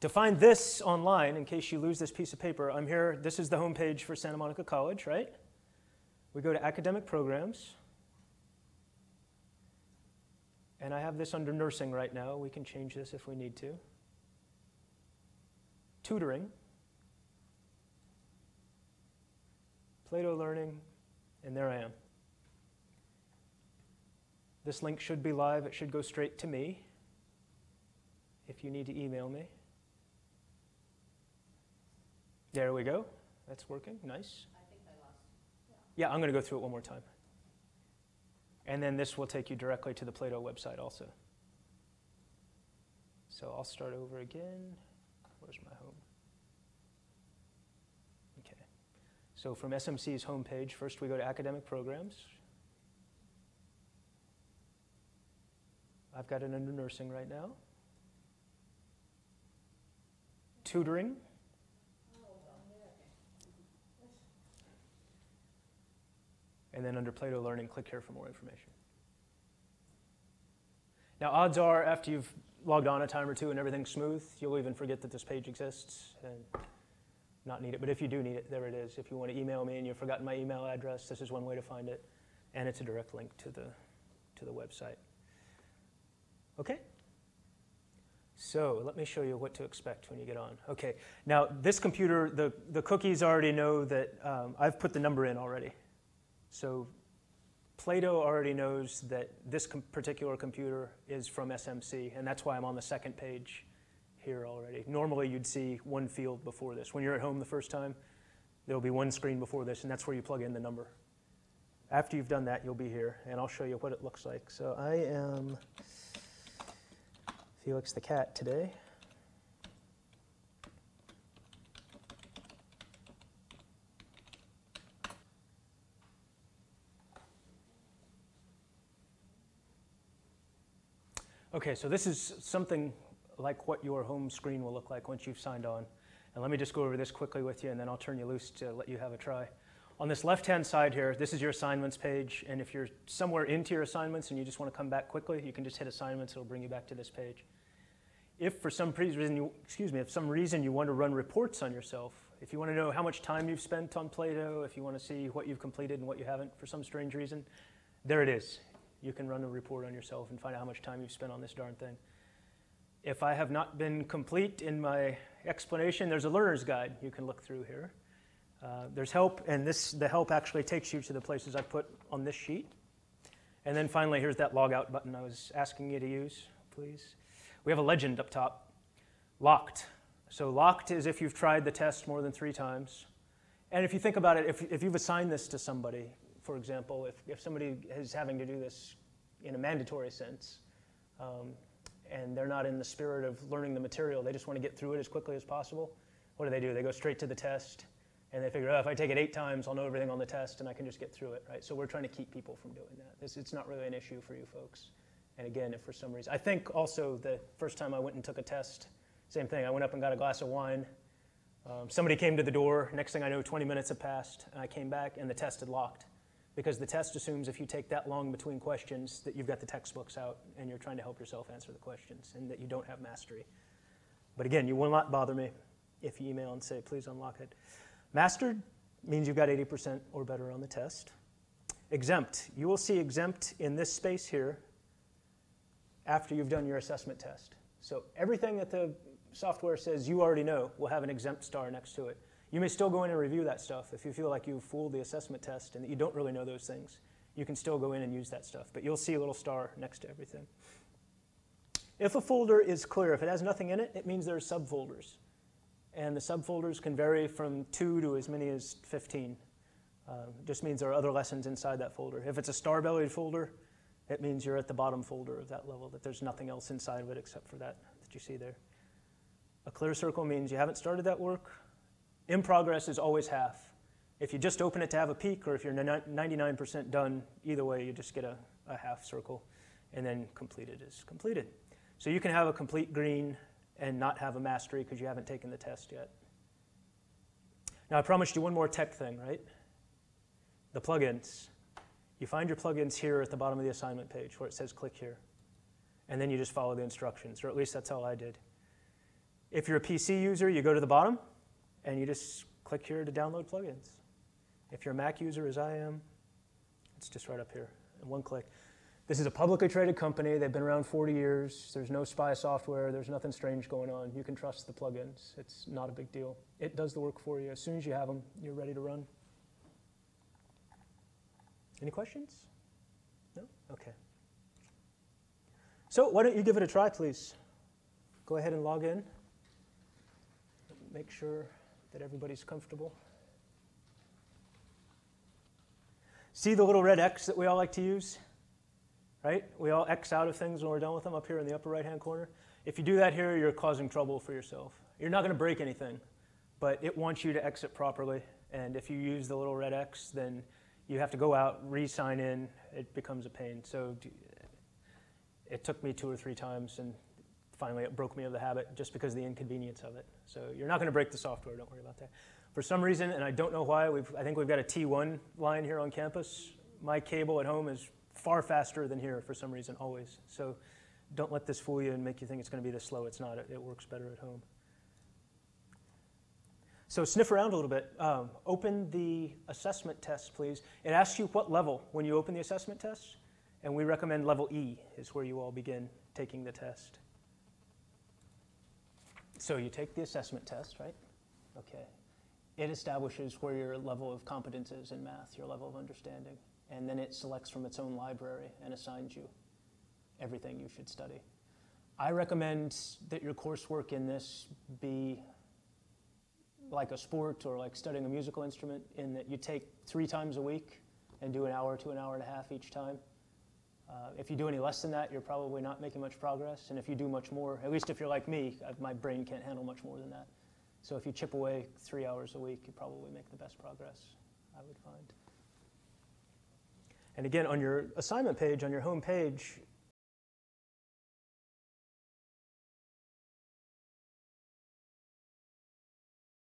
To find this online, in case you lose this piece of paper, I'm here. This is the home page for Santa Monica College, right? We go to academic programs. And I have this under nursing right now. We can change this if we need to. Tutoring. Plato Learning, and there I am. This link should be live. It should go straight to me if you need to email me. There we go. That's working. Nice. I think I lost. Yeah, I'm going to go through it one more time. And then this will take you directly to the Plato website also. So I'll start over again. Where's my home? Okay. So from SMC's homepage, first we go to academic programs. I've got it under nursing right now. Tutoring. And then under Plato Learning, click here for more information. Now, odds are, after you've logged on a time or two and everything's smooth, you'll even forget that this page exists and not need it. But if you do need it, there it is. If you want to email me and you've forgotten my email address, this is one way to find it. And it's a direct link to the website. Okay? So let me show you what to expect when you get on. Okay, now this computer, the cookies already know that I've put the number in already. So Plato already knows that this particular computer is from SMC, and that's why I'm on the second page here already. Normally you'd see one field before this. When you're at home the first time, there'll be one screen before this, and that's where you plug in the number. After you've done that, you'll be here, and I'll show you what it looks like. So I am Felix the cat today. Okay, so this is something like what your home screen will look like once you've signed on. And let me just go over this quickly with you, and then I'll turn you loose to let you have a try. On this left-hand side here, this is your assignments page, and if you're somewhere into your assignments and you just want to come back quickly, you can just hit assignments. It'll bring you back to this page. If for some reason you want to run reports on yourself, if you want to know how much time you've spent on Plato, if you want to see what you've completed and what you haven't for some strange reason, there it is. You can run a report on yourself and find out how much time you've spent on this darn thing. If I have not been complete in my explanation, there's a learner's guide you can look through here. There's help, and the help actually takes you to the places I put on this sheet. And then finally, here's that log out button I was asking you to use, please. We have a legend up top, locked. So locked is if you've tried the test more than 3 times. And if you think about it, if you've assigned this to somebody, for example, if somebody is having to do this in a mandatory sense, and they're not in the spirit of learning the material, they just want to get through it as quickly as possible, what do? They go straight to the test, and they figure, oh, if I take it 8 times, I'll know everything on the test, and I can just get through it, right? So we're trying to keep people from doing that. It's not really an issue for you folks. And again, if for some reason, I think also the first time I went and took a test, same thing. I went up and got a glass of wine. Somebody came to the door. Next thing I know, 20 minutes had passed, and I came back, and the test had locked. Because the test assumes if you take that long between questions that you've got the textbooks out and you're trying to help yourself answer the questions and that you don't have mastery. But again, you will not bother me if you email and say, please unlock it. Mastered means you've got 80% or better on the test. Exempt. You will see exempt in this space here after you've done your assessment test. So everything that the software says you already know will have an exempt star next to it. You may still go in and review that stuff. If you feel like you've fooled the assessment test and that you don't really know those things, you can still go in and use that stuff. But you'll see a little star next to everything. If a folder is clear, if it has nothing in it, it means there are subfolders. And the subfolders can vary from 2 to as many as 15. Just means there are other lessons inside that folder. If it's a star-bellied folder, it means you're at the bottom folder of that level, that there's nothing else inside of it except for that you see there. A clear circle means you haven't started that work. In progress is always half. If you just open it to have a peek, or if you're 99% done, either way, you just get a half circle, and then completed is completed. So you can have a complete green and not have a mastery because you haven't taken the test yet. Now, I promised you one more tech thing, right? The plugins. You find your plugins here at the bottom of the assignment page where it says click here. And then you just follow the instructions, or at least that's how I did. If you're a PC user, you go to the bottom, and you just click here to download plugins. If you're a Mac user, as I am, it's just right up here in one click. This is a publicly traded company. They've been around 40 years. There's no spy software. There's nothing strange going on. You can trust the plugins. It's not a big deal. It does the work for you. As soon as you have them, you're ready to run. Any questions? No? Okay. So why don't you give it a try, please? Go ahead and log in. Make sure that everybody's comfortable. See the little red X that we all like to use? Right? We all X out of things when we're done with them up here in the upper right-hand corner. If you do that here, you're causing trouble for yourself. You're not going to break anything, but it wants you to exit properly. And if you use the little red X, then you have to go out, re-sign in. It becomes a pain. So it took me 2 or 3 times, and finally it broke me of the habit just because of the inconvenience of it. So you're not going to break the software. Don't worry about that. For some reason, and I don't know why, I think we've got a T1 line here on campus. My cable at home is far faster than here for some reason, always. So don't let this fool you and make you think it's going to be this slow. It's not. It works better at home. So sniff around a little bit. Open the assessment test, please. It asks you what level when you open the assessment test, and we recommend level E is where you all begin taking the test. So you take the assessment test, right? Okay. It establishes where your level of competence is in math, your level of understanding. And then it selects from its own library and assigns you everything you should study. I recommend that your coursework in this be like a sport or like studying a musical instrument, in that you take 3 times a week and do an hour to an hour and a half each time. If you do any less than that, you're probably not making much progress. And if you do much more, at least if you're like me, my brain can't handle much more than that. So if you chip away 3 hours a week, you probably make the best progress, I would find. And again, on your assignment page, on your home page,